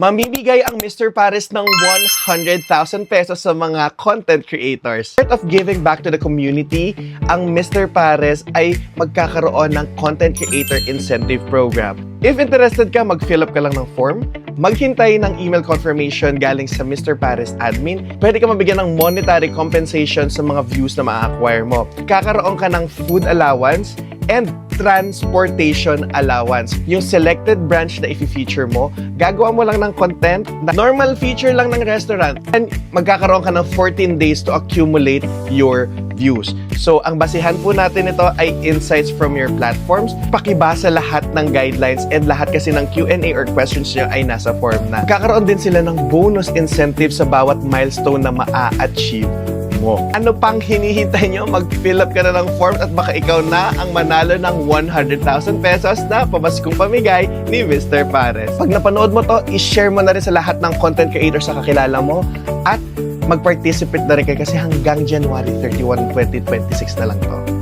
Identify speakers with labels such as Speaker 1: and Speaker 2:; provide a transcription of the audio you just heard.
Speaker 1: Mamimigay ang Mr. Pares ng 100,000 pesos sa mga content creators. Part of giving back to the community, ang Mr. Pares ay magkakaroon ng Content Creator Incentive Program. If interested ka, mag-fill up ka lang ng form, maghintay ng email confirmation galing sa Mr. Pares admin, pwede ka mabigyan ng monetary compensation sa mga views na ma-acquire mo. Kakaroon ka ng food allowance and transportation allowance. Yung selected branch na i-feature mo, gagawa mo lang ng content na normal feature lang ng restaurant and magkakaroon ka ng 14 days to accumulate your views. So, ang basihan po natin ito ay insights from your platforms. Pakibasa lahat ng guidelines and lahat kasi ng Q&A or questions nyo ay nasa form na. Kakaroon din sila ng bonus incentive sa bawat milestone na maa-achieve mo. Ano pang hinihintay nyo? Mag-fill up ka na ng form at baka ikaw na ang manalo ng 100,000 pesos na pamaskong pamigay ni Mr. Pares. Pag napanood mo to, i-share mo na rin sa lahat ng content creators sa kakilala mo at mag-participate na rin kayo kasi hanggang January 31, 2026 na lang to.